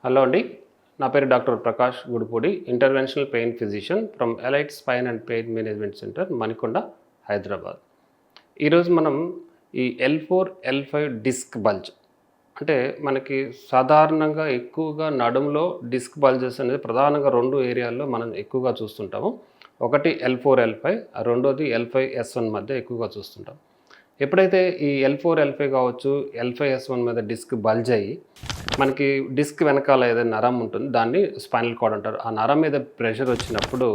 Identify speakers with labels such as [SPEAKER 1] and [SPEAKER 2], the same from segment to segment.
[SPEAKER 1] Hello అండి. నా పేరు doctor Prakash Gudipudi, interventional pain physician from elite spine and pain management centre, Manikonda, Hyderabad. ఈరోజు మనం ఈ L4, L5 డిస్క్ బల్జ్ అంటే మనకి సాధారణంగా ఎక్కువగా నడుములో డిస్క్ బల్జెస్ అనేది ప్రధానంగా 2 ఏరియాల్లో మనం ఎక్కువగా చూస్తుంటాము. ఒకటి L4, L5, రెండోది L5, S1 మధ్య ఎక్కువగా చూస్తుంటాం. ఎప్పుడైతే ఈ L4, L5 కావచ్చు, L5, S1 మీద డిస్క్ బల్జ్ అయ్యి మనకి డిస్క్ వెనకాల ఏదైనా నరం ఉంటుంది, దాన్ని స్పైనల్ కార్డ్ అంటారు. ఆ నరం మీద ప్రెషర్ వచ్చినప్పుడు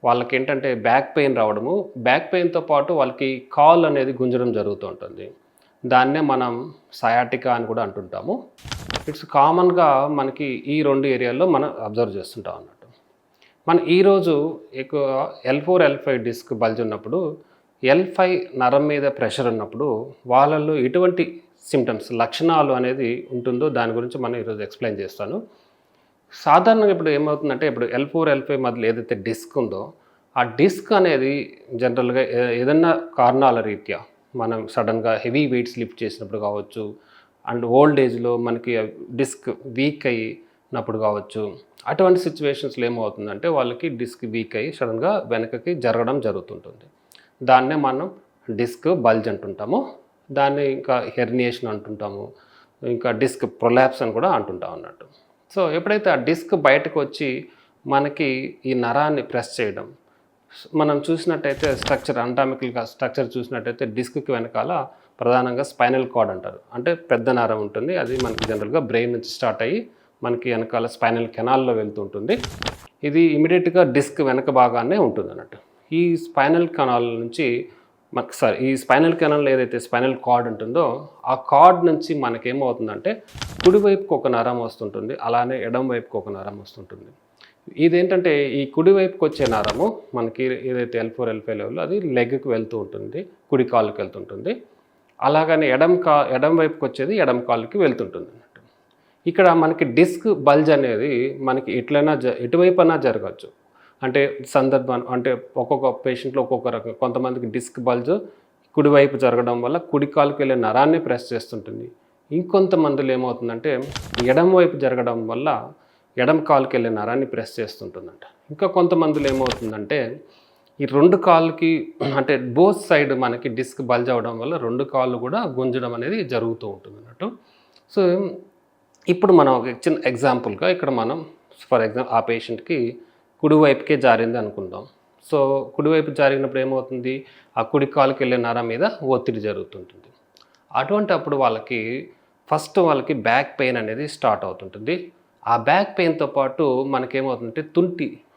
[SPEAKER 1] వాళ్ళకేంటంటే బ్యాక్ పెయిన్ రావడము, బ్యాక్ పెయిన్‌తో పాటు వాళ్ళకి కాల్ అనేది గుంజడం జరుగుతూ ఉంటుంది. దాన్నే మనం సయాటికా అని కూడా అంటుంటాము. ఇట్స్ కామన్‌గా మనకి ఈ 2 ఏరియాల్లో మనం అబ్జర్వ్ చేస్తుంటాం అన్నట్టు. మనం ఈరోజు ఎక్కువ L4, L5 డిస్క్ బల్జ్ ఉన్నప్పుడు, L5 నరం మీద ప్రెషర్ ఉన్నప్పుడు వాళ్ళల్లో ఎటువంటి సిమ్టమ్స్, లక్షణాలు అనేది ఉంటుందో దాని గురించి మనం ఈరోజు ఎక్స్‌ప్లెయిన్ చేస్తాను. సాధారణంగా ఇప్పుడు ఏమవుతుందంటే, ఇప్పుడు L4, L5 మధ్యలో ఏదైతే డిస్క్ ఉందో, ఆ డిస్క్ అనేది జనరల్‌గా ఏదన్నా కారణాల రీత్యా మనం సడెన్‌గా హెవీ వెయిట్స్ లిఫ్ట్ చేసినప్పుడు కావచ్చు, అండ్ ఓల్డ్ ఏజ్‌లో మనకి డిస్క్ వీక్ అయినప్పుడు కావచ్చు, అటువంటి సిట్యుయేషన్స్‌లో ఏమవుతుందంటే వాళ్ళకి డిస్క్ వీక్ అయ్యి సడెన్‌గా వెనకకి జరగడం జరుగుతుంటుంది. దాన్నే మనం డిస్క్ బల్జ్ అంటుంటాము. దాన్ని ఇంకా హెర్నియేషన్ అంటుంటాము. ఇంకా డిస్క్ ప్రొలాప్స్ అని కూడా అంటుంటాం అన్నట్టు. సో ఎప్పుడైతే ఆ డిస్క్ బయటకు వచ్చి మనకి ఈ నరాన్ని ప్రెస్ చేయడం, మనం చూసినట్టయితే స్ట్రక్చర్, అంటామికల్ స్ట్రక్చర్ చూసినట్టయితే డిస్క్‌కి వెనకాల ప్రధానంగా స్పైనల్ కార్డ్ అంటారు. అంటే పెద్ద నరం ఉంటుంది. అది మనకి జనరల్‌గా బ్రెయిన్ నుంచి స్టార్ట్ అయ్యి మనకి వెనకాల స్పైనల్ కెనాల్‌లో వెళ్తూ ఉంటుంది. ఇది ఇమ్మీడియేట్‌గా డిస్క్ వెనక భాగాన్నే ఉంటుందన్నట్టు. ఈ స్పైనల్ కెనాల్ నుంచి ఈ స్పైనల్ కెనాల్ ఏదైతే స్పైనల్ కార్డ్ ఉంటుందో, ఆ కార్డ్ నుంచి మనకేమవుతుందంటే కుడివైపుకి ఒక నరం వస్తుంటుంది. అలానే ఎడమ వైపుకి ఒక నరం వస్తుంటుంది. ఇదేంటంటే ఈ కుడివైపుకి వచ్చే నరము మనకి ఏదైతే L4, L5 లెవెల్లో అది లెగ్‌కి వెళ్తూ ఉంటుంది. కుడి కాలుకి వెళ్తుంటుంది. అలాగని ఎడమ వైపుకి వచ్చేది ఎడమ కాలుకి వెళ్తుంటుంది అన్నట్టు. ఇక్కడ మనకి డిస్క్ బల్జ్ అనేది మనకి ఎటువైపైనా జరగచ్చు. అంటే అంటే ఒక్కొక్క పేషెంట్‌లో ఒక్కొక్క రకం. కొంతమందికి డిస్క్ బల్జ్ కుడివైపు జరగడం వల్ల కుడి కాలుకి వెళ్ళే నరాన్ని ప్రెస్ చేస్తుంటుంది. ఇంకొంతమందిలో ఏమవుతుందంటే ఎడమ వైపు జరగడం వల్ల ఎడమ కాలుకి వెళ్ళే నరాన్ని ప్రెస్ చేస్తుంటుందంట. ఇంకా కొంతమందిలో ఏమవుతుందంటే ఈ 2 కాళ్ళకి అంటే బోత్ సైడ్ మనకి డిస్క్ బల్జ్ అవ్వడం వల్ల 2 కాళ్ళు కూడా గుంజడం అనేది జరుగుతూ ఉంటుంది అన్నట్టు. సో ఇప్పుడు మనం ఒక చిన్న ఎగ్జాంపుల్గా ఇక్కడ మనం ఆ పేషెంట్‌కి కుడివైపుకే జారింది అనుకుందాం. సో కుడివైపు జారినప్పుడు ఏమవుతుంది, ఆ కుడి కాలుకి వెళ్ళే నరం మీద ఒత్తిడి జరుగుతుంటుంది. అటువంటి అప్పుడు వాళ్ళకి బ్యాక్ పెయిన్ అనేది స్టార్ట్ అవుతుంటుంది. ఆ బ్యాక్ పెయిన్‌తో పాటు మనకేమవుతుందంటే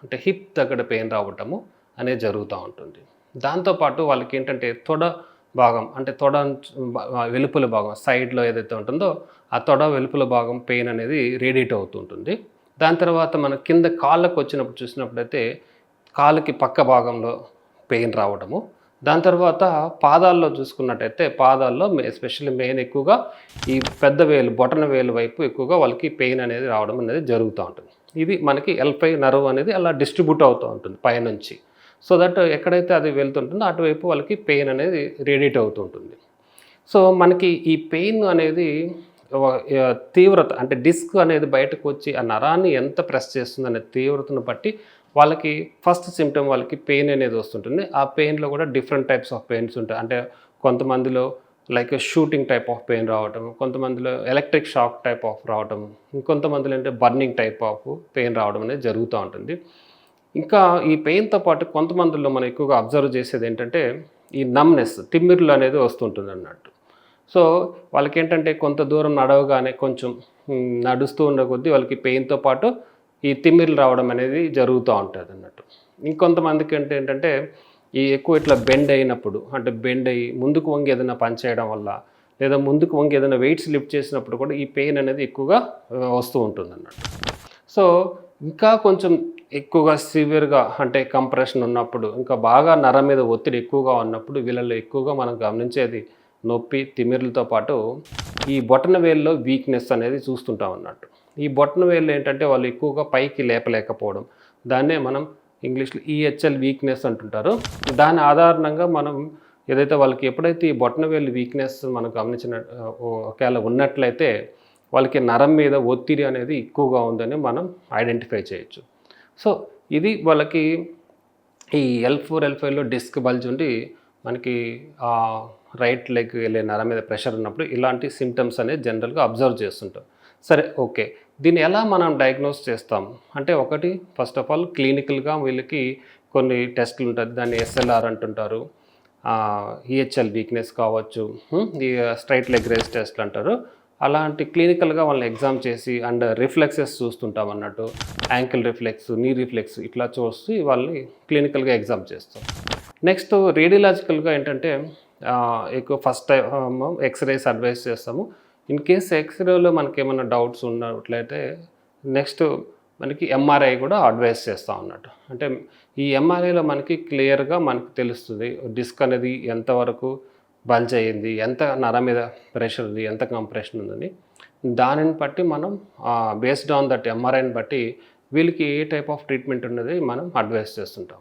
[SPEAKER 1] అంటే హిప్ దగ్గర పెయిన్ రావటము అనేది జరుగుతూ ఉంటుంది. దాంతోపాటు వాళ్ళకేంటంటే తొడ భాగం, అంటే వెలుపల భాగం సైడ్‌లో ఏదైతే ఉంటుందో, ఆ తొడ వెలుపల భాగం పెయిన్ అనేది రేడియేట్ అవుతూ ఉంటుంది. దాని తర్వాత మన కింద కాళ్ళకు వచ్చినప్పుడు చూసినప్పుడైతే కాళ్ళకి పక్క భాగంలో పెయిన్ రావడము. దాని తర్వాత పాదాల్లో చూసుకున్నట్టయితే పాదాల్లో ఎస్పెషల్లీ మెయిన్ ఎక్కువగా ఈ పెద్ద వేలు, బొటన వేలు వైపు ఎక్కువగా వాళ్ళకి పెయిన్ అనేది రావడం అనేది జరుగుతూ ఉంటుంది. ఇది మనకి L5 నర్వ్ అనేది అలా డిస్ట్రిబ్యూట్ అవుతూ ఉంటుంది పైనుంచి. సో దట్ ఎక్కడైతే అది వెళ్తుంటుందో అటువైపు వాళ్ళకి పెయిన్ అనేది రేడియేట్ అవుతూ ఉంటుంది. సో మనకి ఈ పెయిన్ అనేది తీవ్రత, అంటే డిస్క్ అనేది బయటకు వచ్చి ఆ నరాన్ని ఎంత ప్రెస్ చేస్తుందనే తీవ్రతను బట్టి వాళ్ళకి ఫస్ట్ సిమ్టమ్ వాళ్ళకి పెయిన్ అనేది వస్తుంటుంది. ఆ పెయిన్‌లో కూడా డిఫరెంట్ టైప్స్ ఆఫ్ పెయిన్స్ ఉంటాయి. అంటే కొంతమందిలో like shooting type of pain రావటం, కొంతమందిలో ఎలక్ట్రిక్ షాక్ టైప్ ఆఫ్ రావటం, ఇంకొంతమందిలో అంటే బర్నింగ్ టైప్ ఆఫ్ పెయిన్ రావడం అనేది జరుగుతూ ఉంటుంది. ఇంకా ఈ పెయిన్‌తో పాటు కొంతమందిలో మనం ఎక్కువగా అబ్జర్వ్ చేసేది ఏంటంటే ఈ నమ్‌నెస్, తిమ్మిర్లు అనేది వస్తుంటుంది అన్నట్టు. సో వాళ్ళకేంటంటే కొంత దూరం నడవగానే కొంచెం నడుస్తూ ఉండే కొద్దీ వాళ్ళకి పెయిన్‌తో పాటు ఈ తిమ్మిర్లు రావడం అనేది జరుగుతూ ఉంటుంది అన్నట్టు. ఇంకొంతమందికి ఏంటంటే ఈ ఎక్కువ ఇట్లా బెండ్ అయ్యి ముందుకు వంగి ఏదైనా పని చేయడం వల్ల, లేదా ముందుకు వంగి ఏదైనా వెయిట్స్ లిఫ్ట్ చేసినప్పుడు కూడా ఈ పెయిన్ అనేది ఎక్కువగా వస్తూ ఉంటుంది అన్నట్టు. సో ఇంకా కొంచెం ఎక్కువగా సివియర్‌గా అంటే కంప్రెషన్ ఉన్నప్పుడు, ఇంకా బాగా నరం మీద ఒత్తిడి ఎక్కువగా ఉన్నప్పుడు వీళ్ళలో ఎక్కువగా మనం గమనించేది నొప్పి, తిమ్మిర్లతో పాటు ఈ బొటన వేలులో వీక్‌నెస్ అనేది చూస్తుంటాం అన్నట్టు. ఈ బొటన వేళ్ళు ఏంటంటే వాళ్ళు ఎక్కువగా పైకి లేపలేకపోవడం. దాన్నే మనం ఇంగ్లీష్‌లో ఈహెచ్ఎల్ వీక్‌నెస్ అంటుంటారు. దాని ఆధారంగా మనం ఎప్పుడైతే ఈ బొటన వేలు వీక్‌నెస్ మనం ఒకవేళ ఉన్నట్లయితే వాళ్ళకి నరం మీద ఒత్తిడి అనేది ఎక్కువగా ఉందని మనం ఐడెంటిఫై చేయొచ్చు. సో ఇది వాళ్ళకి ఈ L4, L5లో డిస్క్ బల్జ్ ఉండి మనకి రైట్ లెగ్ వెళ్ళే నరం మీద ప్రెషర్ ఉన్నప్పుడు ఇలాంటి సిమ్టమ్స్ అనేది జనరల్గా అబ్జర్వ్ చేస్తుంటాం. సరే ఓకే, దీన్ని ఎలా మనం డయాగ్నోస్ చేస్తాం అంటే ఒకటి ఫస్ట్ ఆఫ్ ఆల్ క్లినికల్గా వీళ్ళకి కొన్ని టెస్టులు ఉంటుంది, దాన్ని SLR అంటుంటారు, ఈహెచ్ఎల్ వీక్నెస్ కావచ్చు, ఈ స్ట్రైట్ లెగ్ రేస్ టెస్ట్లు అంటారు. అలాంటి క్లినికల్గా వాళ్ళని ఎగ్జామ్ చేసి అండ్ రిఫ్లెక్సెస్ చూస్తుంటాం అన్నట్టు, యాంకిల్ రిఫ్లెక్స్, నీ రిఫ్లెక్స్ ఇట్లా చూసి వాళ్ళని క్లినికల్గా ఎగ్జామ్ చేస్తాం. నెక్స్ట్ రేడియలాజికల్గా ఏంటంటే ఎక్కువ ఫస్ట్ టైం ఎక్స్రేస్ అడ్వైస్ చేస్తాము. ఇన్ కేస్ ఎక్స్రేలో మనకి ఏమైనా డౌట్స్ ఉన్నట్లయితే నెక్స్ట్ మనకి ఎంఆర్ఐ కూడా అడ్వైస్ చేస్తాం అన్నట్టు. అంటే ఈ ఎంఆర్ఐలో మనకి క్లియర్గా మనకి తెలుస్తుంది డిస్క్ అనేది ఎంతవరకు బల్జ్ అయ్యింది, ఎంత నర మీద ప్రెషర్ ఉంది, ఎంత కంప్రెషన్ ఉందని. దానిని బట్టి మనం బేస్డ్ ఆన్ దట్ ఎంఆర్ఐని బట్టి వీళ్ళకి ఏ టైప్ ఆఫ్ ట్రీట్మెంట్ ఉన్నది మనం అడ్వైస్ చేస్తుంటాం.